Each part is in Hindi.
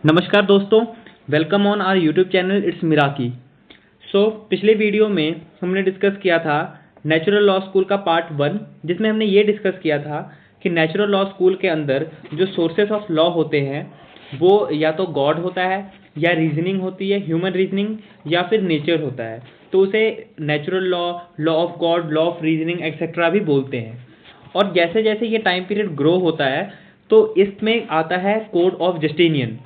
नमस्कार दोस्तों, welcome on our YouTube channel it's Meraki. पिछले वीडियो में हमने डिस्कस किया था नेचुरल लॉ स्कूल का पार्ट 1, जिसमें हमने ये डिस्कस किया था कि नेचुरल लॉ स्कूल के अंदर जो सोर्सेस ऑफ लॉ होते हैं वो या तो गॉड होता है या रीजनिंग होती है, ह्यूमन रीजनिंग, या फिर नेचर होता है। तो उसे natural law, law of God, law of reasoning etcetera भी बोलते हैं। और जैसे जैसे ये टाइम पीरियड ग्रो होता है तो इसमें आता है कोड ऑफ जस्टिनियन।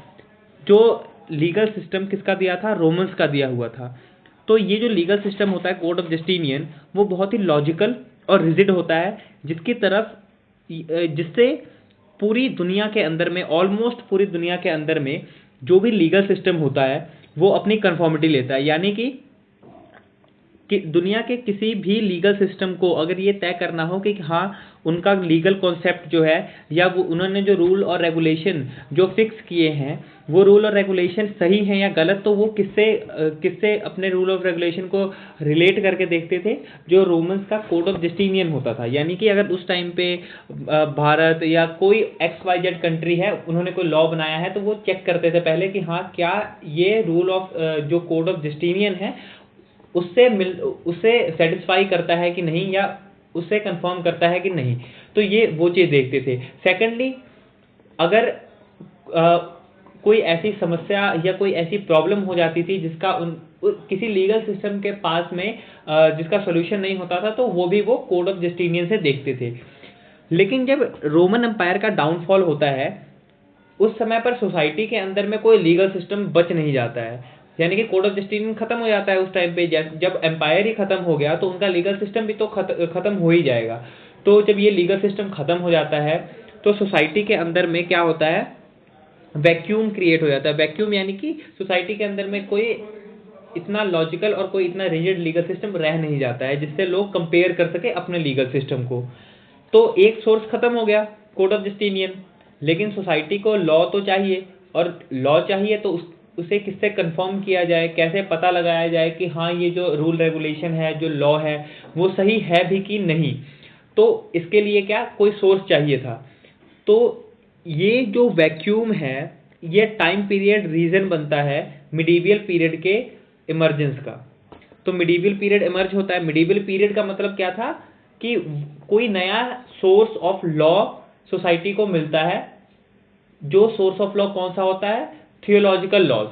जो लीगल सिस्टम किसका दिया था? रोमन्स का दिया हुआ था। तो ये जो लीगल सिस्टम होता है कोड ऑफ जस्टिनियन, वो बहुत ही लॉजिकल और रिजिड होता है, जिससे पूरी दुनिया के अंदर में, ऑलमोस्ट पूरी दुनिया के अंदर में जो भी लीगल सिस्टम होता है वो अपनी कन्फॉर्मिटी लेता है। यानी कि दुनिया के किसी भी लीगल सिस्टम को अगर ये तय करना हो कि हाँ उनका लीगल कॉन्सेप्ट जो है, या वो उन्होंने जो रूल और रेगुलेशन जो फिक्स किए हैं वो रूल और रेगुलेशन सही हैं या गलत, तो वो किससे अपने रूल ऑफ रेगुलेशन को रिलेट करके देखते थे? जो रोमन्स का कोड ऑफ जस्टिनियन होता था। यानी कि अगर उस टाइम पे भारत या कोई XYZ कंट्री है, उन्होंने कोई लॉ बनाया है, तो वो चेक करते थे पहले कि हाँ क्या ये रूल ऑफ जो कोड ऑफ जस्टिनियन है उससे सेटिस्फाई करता है कि नहीं, या उससे कंफर्म करता है कि नहीं। तो ये वो चीज़ देखते थे। सेकेंडली, अगर कोई ऐसी समस्या या कोई ऐसी प्रॉब्लम हो जाती थी जिसका किसी लीगल सिस्टम के पास में जिसका सोल्यूशन नहीं होता था, तो वो भी वो कोड ऑफ जस्टिनियन से देखते थे। लेकिन जब रोमन एम्पायर का डाउनफॉल होता है, उस समय पर सोसाइटी के अंदर में कोई लीगल सिस्टम बच नहीं जाता है। यानी कि कोड ऑफ जस्टिस खत्म हो जाता है उस टाइम पे। जब एम्पायर ही खत्म हो गया तो उनका लीगल सिस्टम भी तो खत्म हो ही जाएगा। तो जब ये लीगल सिस्टम खत्म हो जाता है तो सोसाइटी के अंदर में क्या होता है? वैक्यूम क्रिएट हो जाता है। वैक्यूम यानी कि सोसाइटी के अंदर में कोई इतना लॉजिकल और कोई इतना रिजिड लीगल सिस्टम रह नहीं जाता है जिससे लोग कंपेयर कर सके अपने लीगल सिस्टम को। तो एक सोर्स खत्म हो गया, कोड ऑफ जस्टिनियन। लेकिन सोसाइटी को लॉ तो चाहिए, और लॉ चाहिए तो उसे किससे कंफर्म किया जाए, कैसे पता लगाया जाए कि हाँ ये जो रूल रेगुलेशन है, जो लॉ है, वो सही है भी कि नहीं। तो इसके लिए क्या, कोई सोर्स चाहिए था। तो ये जो वैक्यूम है, ये टाइम पीरियड रीजन बनता है मिडीवियल पीरियड के इमरजेंस का। तो मिडीवियल पीरियड इमर्ज होता है। मिडीवियल पीरियड का मतलब क्या था कि कोई नया सोर्स ऑफ लॉ सोसाइटी को मिलता है। जो सोर्स ऑफ लॉ कौन सा होता है? थियोलॉजिकल लॉज,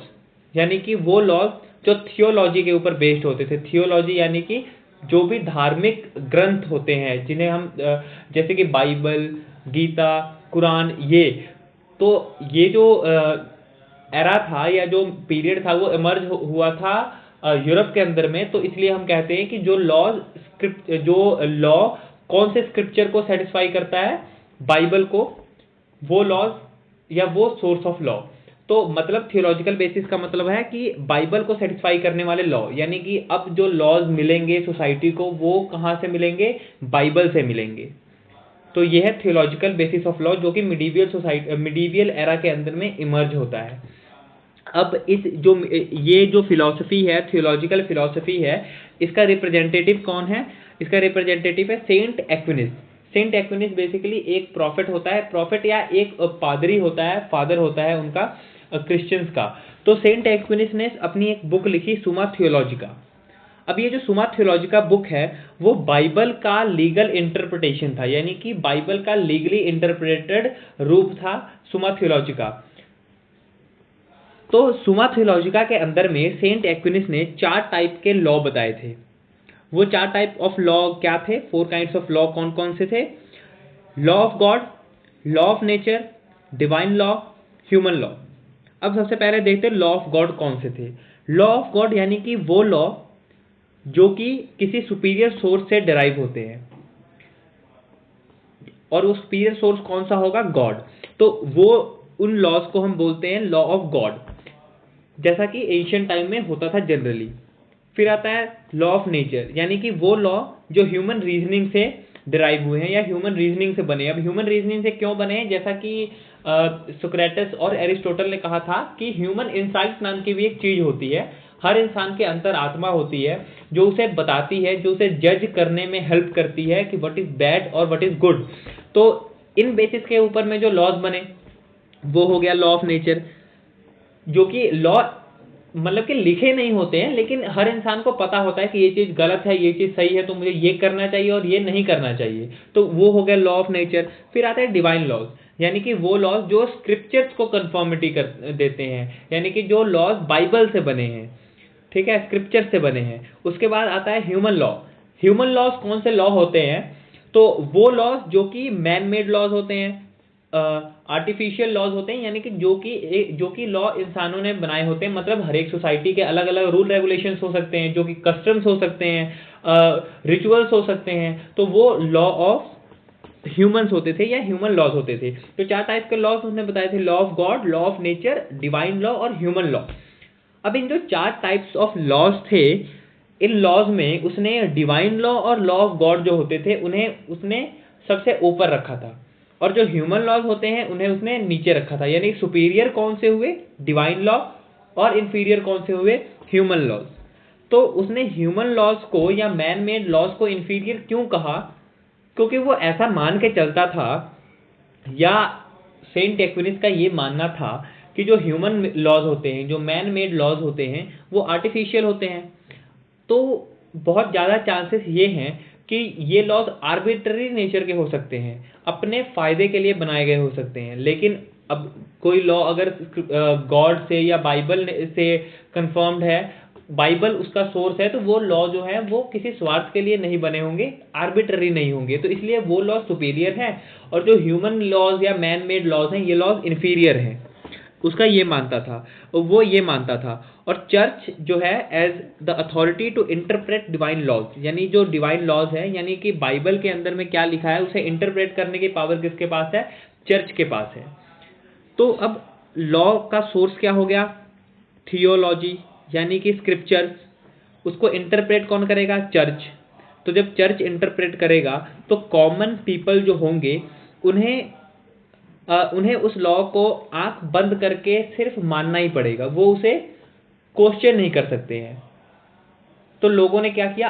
यानी कि वो लॉज जो थियोलॉजी के ऊपर बेस्ड होते थे। थियोलॉजी यानी कि जो भी धार्मिक ग्रंथ होते हैं, जिन्हें हम जैसे कि बाइबल, गीता, कुरान, ये जो एरा था या जो पीरियड था वो इमर्ज हुआ था यूरोप के अंदर में। तो इसलिए हम कहते हैं कि जो लॉ कौन से स्क्रिप्चर को सेटिस्फाई करता है? बाइबल को, वो लॉज या वो सोर्स ऑफ लॉ। तो मतलब थियोलॉजिकल बेसिस का मतलब है कि बाइबल को सेटिस्फाई करने वाले लॉ। यानी कि अब जो लॉज मिलेंगे सोसाइटी को, वो कहाँ से मिलेंगे? बाइबल से मिलेंगे। तो ये है थियोलॉजिकल बेसिस ऑफ लॉ, जो कि मिडीवियल एरा के अंदर में इमर्ज होता है। अब ये जो फिलॉसफी है, थियोलॉजिकल फिलॉसफी है, इसका रिप्रेजेंटेटिव कौन है? इसका रिप्रेजेंटेटिव है सेंट एक्विनिस। सेंट एक्विनिस बेसिकली एक प्रॉफिट होता है, प्रॉफिट या एक पादरी होता है, फादर होता है उनका क्रिश्चियंस का। तो सेंट एक्विनिस ने अपनी एक बुक लिखी, सुमा थियोलॉजिका। अब ये जो सुमा थियोलॉजिका बुक है वो बाइबल का लीगल इंटरप्रिटेशन था, यानी कि बाइबल का लीगली इंटरप्रेटेड रूप था सुमा थियोलॉजिका। तो सुमा थियोलॉजिका के अंदर में सेंट एक्विनिस ने 4 टाइप के लॉ बताए थे। वो 4 टाइप ऑफ लॉ क्या थे? 4 काइंड्स ऑफ लॉ कौन कौन से थे? Law of God, law of nature, divine law, human law. अब सबसे पहले देखते हैं लॉ ऑफ गॉड कौन से थे। लॉ ऑफ गॉड यानी कि वो लॉ जो कि किसी सुपीरियर सोर्स से डिराइव होते हैं, और वो सुपीरियर सोर्स कौन सा होगा? गॉड। तो वो उन लॉज को हम बोलते हैं लॉ ऑफ गॉड, जैसा कि एंशिएंट टाइम में होता था जनरली। फिर आता है लॉ ऑफ नेचर, यानी कि वो लॉ जो ह्यूमन रीजनिंग से डिराइव हुए हैं या ह्यूमन रीजनिंग से बने। अब ह्यूमन रीजनिंग से क्यों बने हैं? जैसा कि सोक्रेटिस और एरिस्टोटल ने कहा था कि ह्यूमन इंसाइट नाम की भी एक चीज होती है। हर इंसान के अंदर आत्मा होती है जो उसे बताती है, जो उसे जज करने में हेल्प करती है कि व्हाट इज बैड और व्हाट इज गुड। तो इन बेसिस के ऊपर में जो लॉज बने वो हो गया लॉ ऑफ नेचर। जो कि लॉ मतलब कि लिखे नहीं होते हैं, लेकिन हर इंसान को पता होता है कि ये चीज़ गलत है, ये चीज़ सही है, तो मुझे ये करना चाहिए और ये नहीं करना चाहिए। तो वो हो गया लॉ ऑफ नेचर। फिर आता है डिवाइन लॉज, यानी कि वो लॉज जो स्क्रिप्चर्स को कंफर्मिटी कर देते हैं, यानी कि जो लॉज बाइबल से बने हैं, ठीक है, स्क्रिप्चर से बने हैं। उसके बाद आता है ह्यूमन लॉ। ह्यूमन लॉज कौन से लॉ होते हैं? तो वो लॉज जो कि मैन मेड लॉज होते हैं, आर्टिफिशियल लॉज होते हैं, यानी कि जो कि लॉ इंसानों ने बनाए होते हैं। मतलब हर एक सोसाइटी के अलग अलग रूल रेगुलेशंस हो सकते हैं, जो कि कस्टम्स हो सकते हैं, रिचुअल्स हो सकते हैं, तो वो लॉ ऑफ ह्यूमंस होते थे या ह्यूमन लॉज होते थे। तो 4 टाइप के लॉज उसने बताए थे, law of God, law of nature, divine law और ह्यूमन लॉ। अब इन जो 4 टाइप्स ऑफ लॉज थे, इन लॉज में उसने डिवाइन लॉ और लॉ ऑफ गॉड जो होते थे उन्हें उसने सबसे ऊपर रखा था, और जो ह्यूमन लॉज होते हैं उन्हें उसने नीचे रखा था। यानी सुपीरियर कौन से हुए? डिवाइन लॉ, और इंफीरियर कौन से हुए? Human laws. तो उसने ह्यूमन लॉज को या मैन मेड लॉज को इंफीरियर क्यों कहा? क्योंकि वो ऐसा मान के चलता था, या सेंट एक्विनिस का ये मानना था कि जो ह्यूमन लॉज होते हैं, जो मैन मेड लॉज होते हैं, वो आर्टिफिशियल होते हैं। तो बहुत ज़्यादा चांसेस ये हैं कि ये लॉज आर्बिट्ररी नेचर के हो सकते हैं, अपने फायदे के लिए बनाए गए हो सकते हैं। लेकिन अब कोई लॉ अगर गॉड से या बाइबल से कंफर्म्ड है, बाइबल उसका सोर्स है, तो वो लॉ जो है वो किसी स्वार्थ के लिए नहीं बने होंगे, आर्बिट्ररी नहीं होंगे, तो इसलिए वो लॉ सुपीरियर है। और जो ह्यूमन लॉज या मैन मेड लॉज हैं, ये लॉज इन्फीरियर हैं। उसका ये मानता था, वो ये मानता था। और चर्च जो है as the authority to interpret divine laws, यानी जो डिवाइन लॉज है, यानी कि बाइबल के अंदर में क्या लिखा है उसे इंटरप्रेट करने की पावर किसके पास है? चर्च के पास है। तो अब लॉ का सोर्स क्या हो गया? थियोलॉजी, यानी कि स्क्रिप्चर्स। उसको इंटरप्रेट कौन करेगा? चर्च। तो जब चर्च इंटरप्रेट करेगा तो कॉमन पीपल जो होंगे उन्हें उस लॉ को आंख बंद करके सिर्फ मानना ही पड़ेगा, वो उसे क्वेश्चन नहीं कर सकते हैं। तो लोगों ने क्या किया?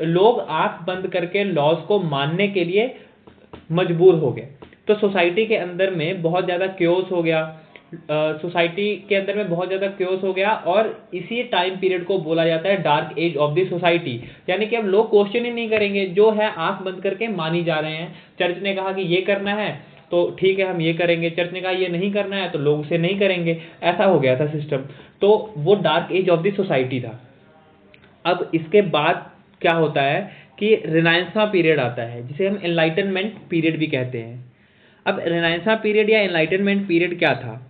लोग आंख बंद करके लॉज को मानने के लिए मजबूर हो गए। तो सोसाइटी के अंदर में बहुत ज़्यादा क्योस हो गया, और इसी टाइम पीरियड को बोला जाता है dark age of the society. यानी कि अब लोग क्वेश्चन ही नहीं करेंगे, जो है आंख बंद करके मानी जा रहे हैं। चर्च ने कहा कि ये करना है तो ठीक है हम ये करेंगे, चर्च ने कहा ये नहीं करना है तो लोग उसे नहीं करेंगे। ऐसा हो गया था सिस्टम। तो वो dark age of the society था। अब इसके बाद क्या होता है कि रिनाइंसा पीरियड आता है, जिसे हम एनलाइटनमेंट पीरियड भी कहते हैं। अब रिनाइंसा पीरियड या एनलाइटनमेंट पीरियड क्या था?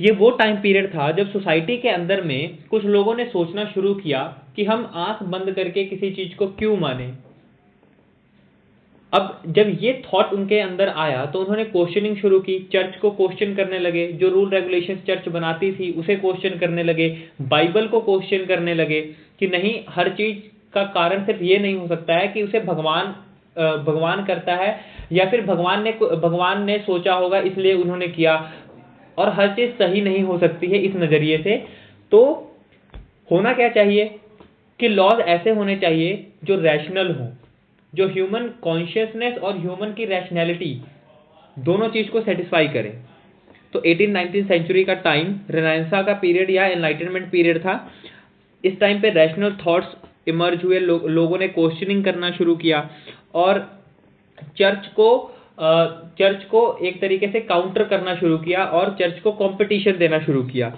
ये वो टाइम पीरियड था जब सोसाइटी के अंदर में कुछ लोगों ने सोचना शुरू किया कि हम आंख बंद करके किसी चीज को क्यों माने। अब जब ये थॉट उनके अंदर आया तो उन्होंने क्वेश्चनिंग शुरू की, चर्च को क्वेश्चन करने लगे, जो रूल रेगुलेशन चर्च बनाती थी उसे क्वेश्चन करने लगे, बाइबल को क्वेश्चन करने लगे कि नहीं, हर चीज का कारण सिर्फ ये नहीं हो सकता है कि उसे भगवान करता है, या फिर भगवान ने सोचा होगा इसलिए उन्होंने किया, और हर चीज सही नहीं हो सकती है इस नजरिए से। तो होना क्या चाहिए कि लॉज ऐसे होने चाहिए जो रैशनल हो, जो ह्यूमन कॉन्शियसनेस और ह्यूमन की रैशनैलिटी दोनों चीज को सेटिस्फाई करें। तो 18-19 सेंचुरी का टाइम रेनेसां का पीरियड या एनलाइटनमेंट पीरियड था। इस टाइम पे रैशनल थॉट्स इमर्ज हुए, लोगों ने क्वेश्चनिंग करना शुरू किया, और चर्च को एक तरीके से काउंटर करना शुरू किया, और चर्च को कंपटीशन देना शुरू किया।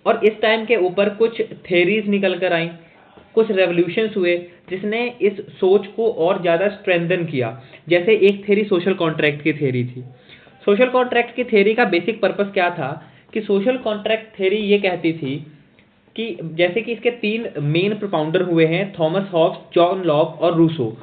और इस टाइम के ऊपर कुछ थेरीज निकल कर आई, कुछ रेवोल्यूशंस हुए जिसने इस सोच को और ज़्यादा स्ट्रेंथन किया। जैसे एक थेरी सोशल कॉन्ट्रैक्ट की थेरी थी। सोशल कॉन्ट्रैक्ट की थेरी का बेसिक पर्पस क्या था कि सोशल कॉन्ट्रैक्ट थेरी ये कहती थी कि जैसे कि इसके 3 मेन प्रोपाउंडर हुए हैं, थॉमस हॉब्स, जॉन लॉक और रूसो।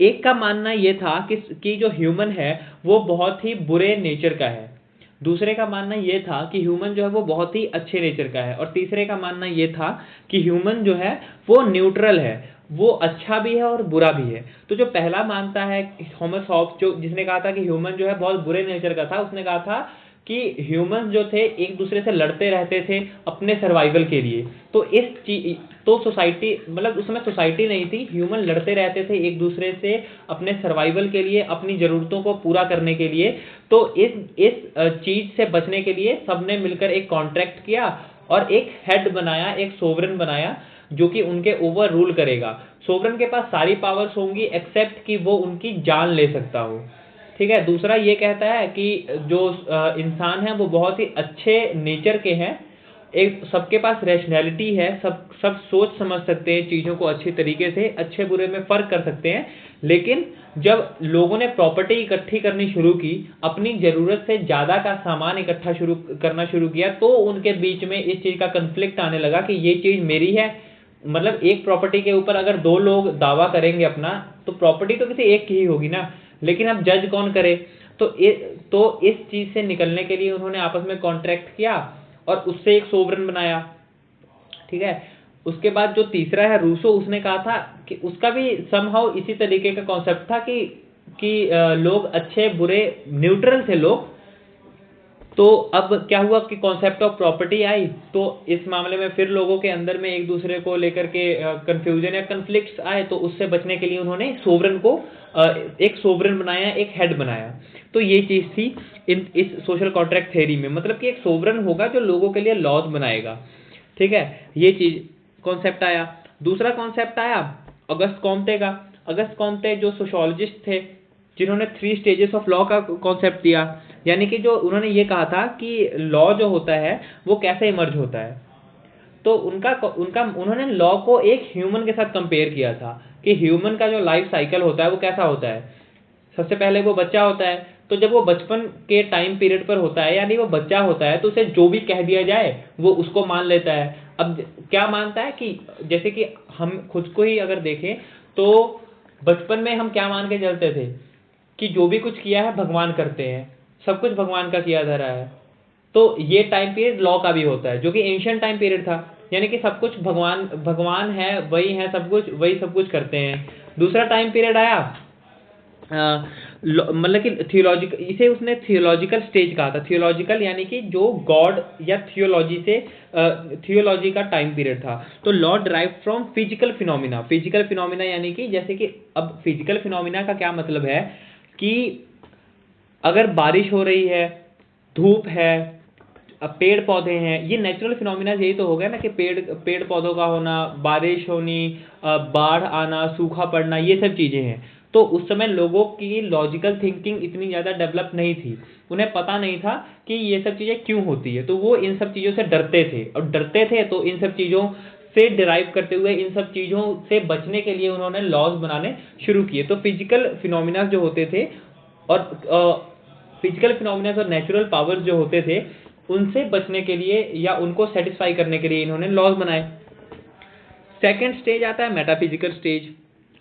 एक का मानना ये था कि जो ह्यूमन है वो बहुत ही बुरे नेचर का है, दूसरे का मानना ये था कि ह्यूमन जो है वो बहुत ही अच्छे नेचर का है, और तीसरे का मानना ये था कि ह्यूमन जो है वो न्यूट्रल है, वो अच्छा भी है और बुरा भी है। तो जो पहला मानता है थॉमस हॉब्स, जो जिसने कहा था कि ह्यूमन जो है बहुत बुरे नेचर का था, उसने कहा था कि ह्यूमंस जो थे एक दूसरे से लड़ते रहते थे अपने सर्वाइवल के लिए। तो सोसाइटी, मतलब उस समय सोसाइटी नहीं थी, ह्यूमन लड़ते रहते थे एक दूसरे से अपने सर्वाइवल के लिए, अपनी ज़रूरतों को पूरा करने के लिए। तो इस चीज़ से बचने के लिए सबने मिलकर एक कॉन्ट्रैक्ट किया और एक हेड बनाया, एक सोवरेन बनाया जो कि उनके ओवर रूल करेगा। सोवरेन के पास सारी पावर्स होंगी एक्सेप्ट कि वो उनकी जान ले सकता हो। ठीक है। दूसरा ये कहता है कि जो इंसान है वो बहुत ही अच्छे नेचर के हैं, एक सबके पास रैशनैलिटी है, सब सोच समझ सकते हैं चीज़ों को अच्छी तरीके से, अच्छे बुरे में फ़र्क कर सकते हैं। लेकिन जब लोगों ने प्रॉपर्टी इकट्ठी करनी शुरू की, अपनी ज़रूरत से ज़्यादा का सामान इकट्ठा करना शुरू किया, तो उनके बीच में इस चीज़ का कन्फ्लिक्ट आने लगा कि ये चीज़ मेरी है। मतलब एक प्रॉपर्टी के ऊपर अगर दो लोग दावा करेंगे अपना, तो प्रॉपर्टी तो किसी एक की ही होगी ना, लेकिन अब जज कौन करे। तो इस चीज़ से निकलने के लिए उन्होंने आपस में कॉन्ट्रैक्ट किया और उससे एक सोवरेन बनाया। ठीक है। उसके बाद जो तीसरा है रूसो, उसने कहा था कि उसका भी समहाउ इसी तरीके का कॉन्सेप्ट था कि लोग अच्छे बुरे न्यूट्रल थे लोग। तो अब क्या हुआ कि कॉन्सेप्ट ऑफ प्रॉपर्टी आई, तो इस मामले में फिर लोगों के अंदर में एक दूसरे को लेकर के कंफ्यूजन या कन्फ्लिक्ट्स आए, तो उससे बचने के लिए उन्होंने सोवरेन को एक सोवरेन बनाया, एक हेड बनाया। तो ये चीज़ थी इस सोशल कॉन्ट्रैक्ट थ्योरी में, मतलब कि एक सोवरेन होगा जो लोगों के लिए लॉज बनाएगा। ठीक है। ये चीज़ कॉन्सेप्ट आया। दूसरा कॉन्सेप्ट आया अगस्त कॉम्टे का। अगस्त कॉम्टे जो सोशोलॉजिस्ट थे, जिन्होंने 3 स्टेजेस ऑफ लॉ का कॉन्सेप्ट दिया, यानी कि जो उन्होंने ये कहा था कि लॉ जो होता है वो कैसे इमर्ज होता है। तो उन्होंने लॉ को एक ह्यूमन के साथ कंपेयर किया था कि ह्यूमन का जो लाइफ साइकिल होता है वो कैसा होता है। सबसे पहले वो बच्चा होता है, तो जब वो बचपन के टाइम पीरियड पर होता है, यानी वो बच्चा होता है, तो उसे जो भी कह दिया जाए वो उसको मान लेता है। अब क्या मानता है कि जैसे कि हम खुद को ही अगर देखें, तो बचपन में हम क्या मान के चलते थे कि जो भी कुछ किया है भगवान करते हैं, सब कुछ भगवान का किया जा रहा है। तो ये टाइम पीरियड लॉ का भी होता है, जो कि एंशिएंट टाइम पीरियड था, यानी कि सब कुछ भगवान है, वही है सब कुछ, वही सब कुछ करते हैं। दूसरा टाइम पीरियड आया, मतलब कि थियोलॉजिकल, इसे उसने थियोलॉजिकल स्टेज कहा था। थियोलॉजिकल यानी कि जो गॉड या थियोलॉजी का टाइम पीरियड था। तो law drive from physical phenomena. Physical phenomena यानी कि जैसे कि अब फिजिकल फिनोमिना का क्या मतलब है कि अगर बारिश हो रही है, धूप है, पेड़ पौधे हैं, ये नेचुरल फिनोमिना यही तो हो गया ना कि पेड़ पौधों का होना, बारिश होनी, बाढ़ आना, सूखा पड़ना, ये सब चीज़ें हैं। तो उस समय लोगों की लॉजिकल थिंकिंग इतनी ज़्यादा डेवलप नहीं थी, उन्हें पता नहीं था कि ये सब चीज़ें क्यों होती है, तो वो इन सब चीज़ों से डरते थे, और डरते थे तो इन सब चीज़ों से डिराइव करते हुए इन सब चीज़ों से बचने के लिए उन्होंने लॉज बनाने शुरू किए। तो फिजिकल फिनोमिना जो होते थे और फिजिकल फिनोमिना और नेचुरल पावर्स जो होते थे, उनसे बचने के लिए या उनको सेटिस्फाई करने के लिए इन्होंने लॉज बनाए। सेकंड स्टेज आता है मेटाफिजिकल स्टेज।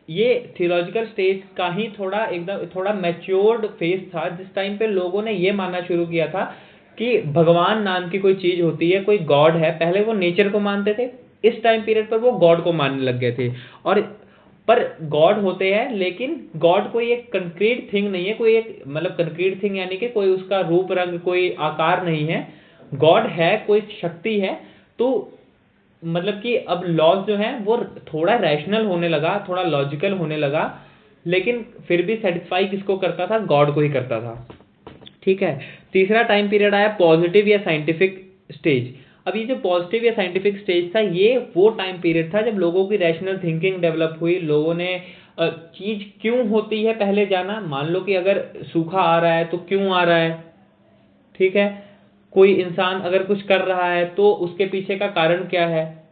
ये थियोलॉजिकल स्टेज का ही थोड़ा मैच्योर्ड फेज था, जिस टाइम पे लोगों ने ये मानना शुरू किया था कि भगवान नाम की कोई चीज होती है, कोई गॉड है। पहले वो नेचर को मानते थे, इस टाइम पीरियड पर वो गॉड को मानने लग गए थे। और पर गॉड होते हैं, लेकिन गॉड कोई एक कंक्रीट थिंग नहीं है, कोई एक मतलब कंक्रीट थिंग यानी कि कोई उसका रूप रंग, कोई आकार नहीं है। गॉड है, कोई शक्ति है। तो मतलब कि अब लॉज जो है वो थोड़ा रैशनल होने लगा, थोड़ा लॉजिकल होने लगा, लेकिन फिर भी सेटिस्फाई किसको करता था? गॉड को ही करता था। ठीक है। तीसरा टाइम पीरियड आया पॉजिटिव या साइंटिफिक स्टेज। अब ये जो पॉजिटिव या साइंटिफिक स्टेज था, ये वो टाइम पीरियड था जब लोगों की रैशनल थिंकिंग डेवलप हुई, लोगों ने चीज क्यों होती है पहले जाना। मान लो कि अगर सूखा आ रहा है तो क्यों आ रहा है, ठीक है। कोई इंसान अगर कुछ कर रहा है तो उसके पीछे का कारण क्या है,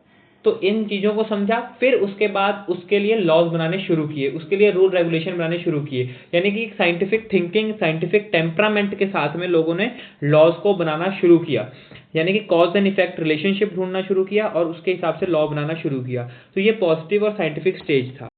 तो इन चीज़ों को समझा। फिर उसके बाद उसके लिए लॉज बनाने शुरू किए, उसके लिए रूल रेगुलेशन बनाने शुरू किए, यानी कि साइंटिफिक थिंकिंग, साइंटिफिक टेम्परामेंट के साथ में लोगों ने लॉज को बनाना शुरू किया, यानी कि कॉज एंड इफेक्ट रिलेशनशिप ढूंढना शुरू किया और उसके हिसाब से लॉ बनाना शुरू किया। तो ये पॉजिटिव और साइंटिफिक स्टेज था।